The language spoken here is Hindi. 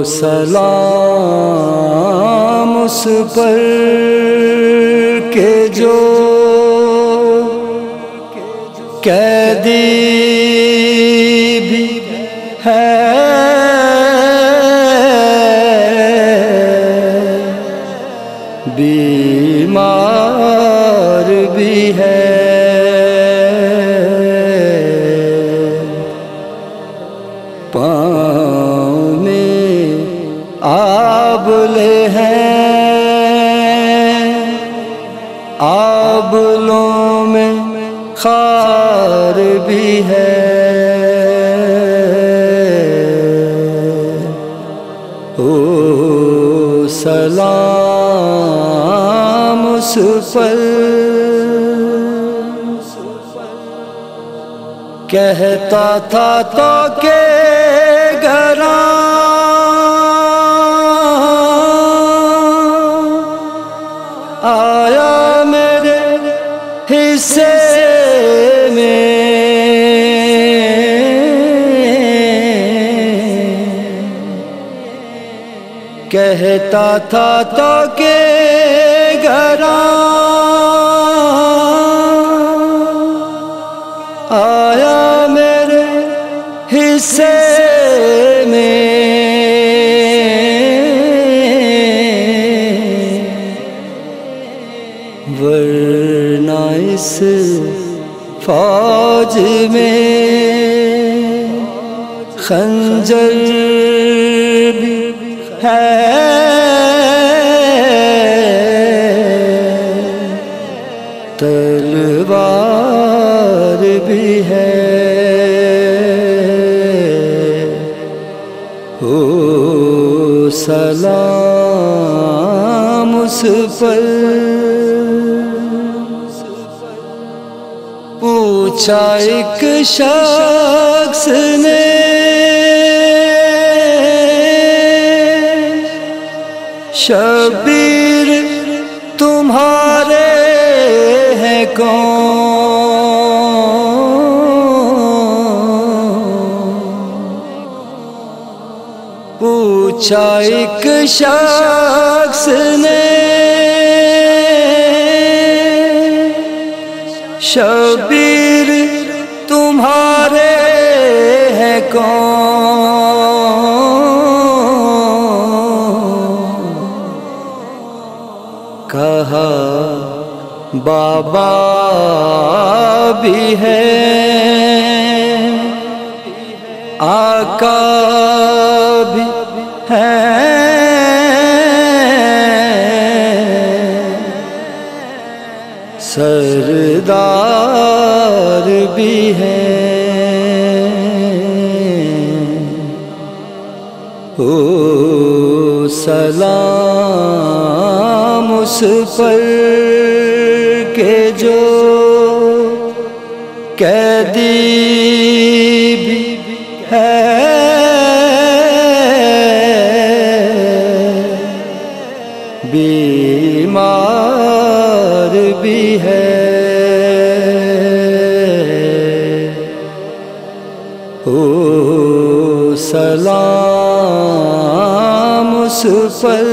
सलाम उस पर के जो कैदी भी है, बीमार भी है। पाँव में आबले हैं, आबलों में खार भी है। ओ सलाम उस पर कहता था तो के घरा आया मेरे हिस्से में, कहता था तो के घरा आया मेरे हिस्से में। वरना इस फौज में खंजर भी है, तलवार भी है। ओ सलाम उस पर पूछा एक शख्स ने, शबीर तुम्हारे हैं कौन? पूछा एक शख्स ने, शबीर तुम्हारे हैं कौन? कहा बाबा भी है, आका भी है, सरदार भी है। ओ सलाम उस पर के जो कैदी भी है, बीमार भी है। ओ सलाम उस पर